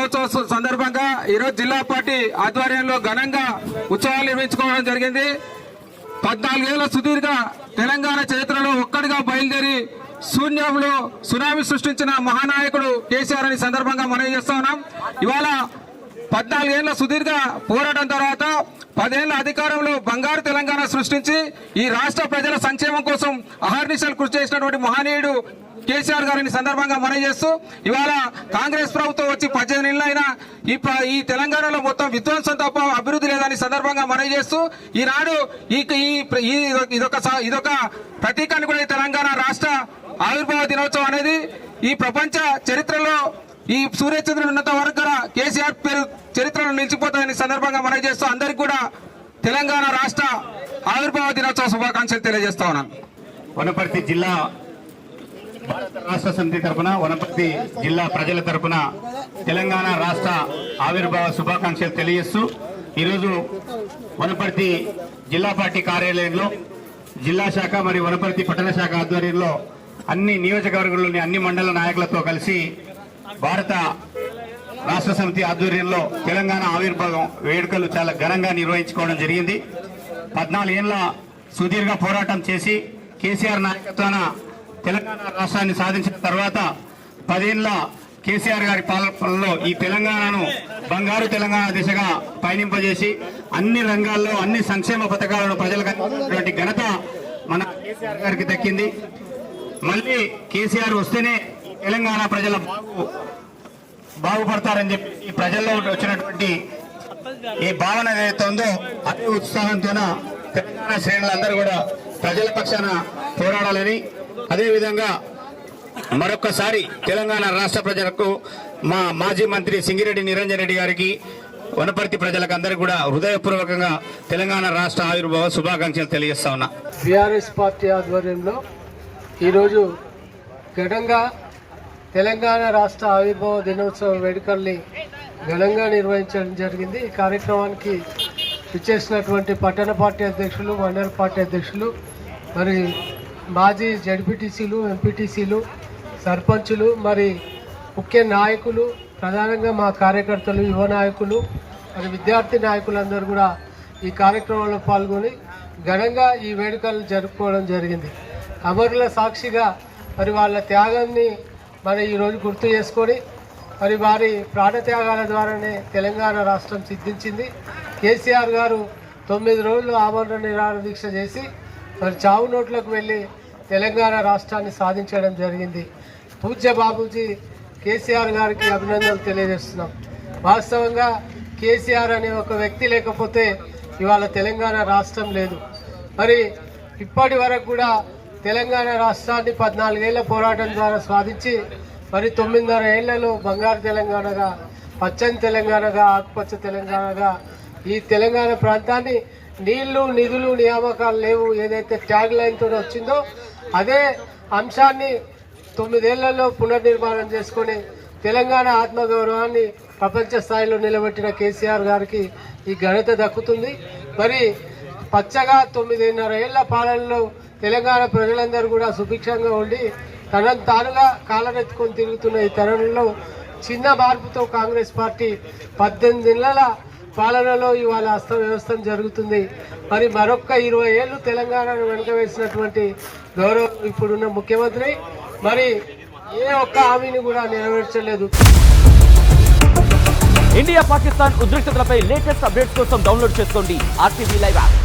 దినోత్సవం సందర్భంగా ఈరోజు జిల్లా పార్టీ ఆధ్వర్యంలో ఘనంగా ఉత్సవాలు నిర్వహించుకోవడం జరిగింది. 14 ఏళ్ల సుదీర్ఘ తెలంగాణ చరిత్రలో ఒక్కడిగా బయలుదేరి శూన్యంలో సునామీ సృష్టించిన మహానాయకుడు కేసీఆర్ అని సందర్భంగా మనవి చేస్తా ఉన్నాం. ఇవాళ 14 ఏళ్ల సుదీర్ఘ పోరాటం తర్వాత 10 ఏళ్ల అధికారంలో బంగారు తెలంగాణ సృష్టించి ఈ రాష్ట్ర ప్రజల సంక్షేమం కోసం అహర్నిశలు కృషి చేసినటువంటి మహనీయుడు కేసీఆర్ గారిని సందర్భంగా మనవి చేస్తూ ఇవాళ కాంగ్రెస్ ప్రభుత్వం వచ్చి 18 నెలలైనా ఈ తెలంగాణలో మొత్తం విధ్వంసం తప్ప అభివృద్ధి లేదని సందర్భంగా మనవి చేస్తూ ఈనాడు ఇదొక ప్రతీకాన్ని కూడా తెలంగాణ రాష్ట్ర ఆవిర్భావ దినోత్సవం అనేది ఈ ప్రపంచ చరిత్రలో ఈ సూర్యచంద్రుడు ఉన్నంత వరకు కూడా కేసీఆర్ పేరు చరిత్రలో నిలిచిపోతుందని సందర్భంగా మనవి చేస్తూ అందరికీ కూడా తెలంగాణ రాష్ట్ర ఆవిర్భావ దినోత్సవ శుభాకాంక్షలు తెలియజేస్తా ఉన్నాను. వనపర్తి జిల్లా భారత రాష్ట్ర సమితి తరఫున వనపర్తి జిల్లా ప్రజల తరఫున తెలంగాణ రాష్ట్ర ఆవిర్భావ శుభాకాంక్షలు తెలియజేస్తూ ఈరోజు వనపర్తి జిల్లా పార్టీ కార్యాలయంలో జిల్లా శాఖ మరియు వనపర్తి పట్టణ శాఖ ఆధ్వర్యంలో అన్ని నియోజకవర్గంలోని అన్ని మండల నాయకులతో కలిసి భారత రాష్ట్ర సమితి ఆధ్వర్యంలో తెలంగాణ ఆవిర్భావం వేడుకలు చాలా ఘనంగా నిర్వహించుకోవడం జరిగింది. 14 ఏళ్ల సుదీర్ఘ పోరాటం చేసి కేసీఆర్ నాయకత్వాన తెలంగాణ రాష్ట్రాన్ని సాధించిన తర్వాత 10 ఏళ్ల కేసీఆర్ గారి పాలనలో ఈ తెలంగాణను బంగారు తెలంగాణ దిశగా పయనింపజేసి అన్ని రంగాల్లో అన్ని సంక్షేమ పథకాలను ప్రజలకు అందించినటువంటి ఘనత మన కేసీఆర్ గారికి దక్కింది. మళ్ళీ కేసీఆర్ వస్తేనే తెలంగాణ ప్రజల బాగుపడతారని చెప్పి ఈ ప్రజల్లో వచ్చినటువంటి ఈ భావన ఏదైతే ఉందో అదే ఉత్సాహంతో తెలంగాణ శ్రేణులందరూ కూడా ప్రజల పక్షాన పోరాడాలని, అదేవిధంగా మరొక్కసారి తెలంగాణ రాష్ట్ర ప్రజలకు మా మాజీ మంత్రి సింగిరెడ్డి నిరంజన్ రెడ్డి గారికి వనపర్తి ప్రజలకు అందరికీ కూడా హృదయపూర్వకంగా తెలంగాణ రాష్ట్ర ఆవిర్భావ శుభాకాంక్షలు తెలియజేస్తా ఉన్నా. బీఆర్ఎస్ పార్టీ ఆధ్వర్యంలో ఈరోజు ఘనంగా తెలంగాణ రాష్ట్ర ఆవిర్భావ దినోత్సవ వేడుకల్ని ఘనంగా నిర్వహించడం జరిగింది. ఈ కార్యక్రమానికి ఇచ్చేసినటువంటి పట్టణ పార్టీ అధ్యక్షులు, మండల పార్టీ అధ్యక్షులు, మరి మాజీ జడ్పీటీసీలు, ఎంపీటీసీలు, సర్పంచులు, మరి ముఖ్య నాయకులు, ప్రధానంగా మా కార్యకర్తలు, యువ నాయకులు, మరి విద్యార్థి నాయకులందరూ కూడా ఈ కార్యక్రమంలో పాల్గొని ఘనంగా ఈ వేడుకలు జరుపుకోవడం జరిగింది. అమరుల సాక్షిగా మరి వాళ్ళ త్యాగాన్ని మరి ఈరోజు గుర్తు చేసుకొని మరి వారి ప్రాణత్యాగాల ద్వారానే తెలంగాణ రాష్ట్రం సిద్ధించింది. కేసీఆర్ గారు 9 రోజులు ఆమరణ నిరాహార దీక్ష చేసి మరి చావు నోట్లకు వెళ్ళి తెలంగాణ రాష్ట్రాన్ని సాధించడం జరిగింది. పూజ్య బాబూజీ కేసీఆర్ గారికి అభినందనలు తెలియజేస్తున్నాం. వాస్తవంగా కేసీఆర్ అనే ఒక వ్యక్తి లేకపోతే ఇవాళ తెలంగాణ రాష్ట్రం లేదు. మరి ఇప్పటి వరకు కూడా తెలంగాణ రాష్ట్రాన్ని 14 ఏళ్ల పోరాటం ద్వారా సాధించి మరి 9.5 ఏళ్లలో బంగారు తెలంగాణగా, పచ్చని తెలంగాణగా, ఆకుపచ్చ తెలంగాణగా ఈ తెలంగాణ ప్రాంతాన్ని నీళ్లు, నిధులు, నియామకాలు లేవు ఏదైతే ట్యాగ్ లైన్తో వచ్చిందో అదే అంశాన్ని 9 ఏళ్లలో పునర్నిర్మాణం చేసుకొని తెలంగాణ ఆత్మగౌరవాన్ని ప్రపంచ స్థాయిలో నిలబెట్టిన కేసీఆర్ గారికి ఈ ఘనత దక్కుతుంది. మరి పచ్చగా 9.5 ఏళ్ల పాలనలో తెలంగాణ ప్రజలందరూ కూడా సుభిక్షంగా ఉండి తనను తానుగా కాలరెత్తుకొని తిరుగుతున్న ఈ తరుణంలో చిన్న మార్పుతో కాంగ్రెస్ పార్టీ 18 నెలల పాలనలో ఇవాళ అస్తవ్యవస్థ జరుగుతుంది. మరి మరొక్క 20 ఏళ్లు తెలంగాణను వెనుక వేసినటువంటి గౌరవం ఇప్పుడున్న ముఖ్యమంత్రి మరి ఏ ఒక్క హామీని కూడా నెరవేర్చలేదు. ఇండియా పాకిస్తాన్ ఉద్రిక్తతలపై లేటెస్ట్ అప్డేట్స్ కోసం డౌన్లోడ్ చేసుకోండి RTV లైవ్ యాప్.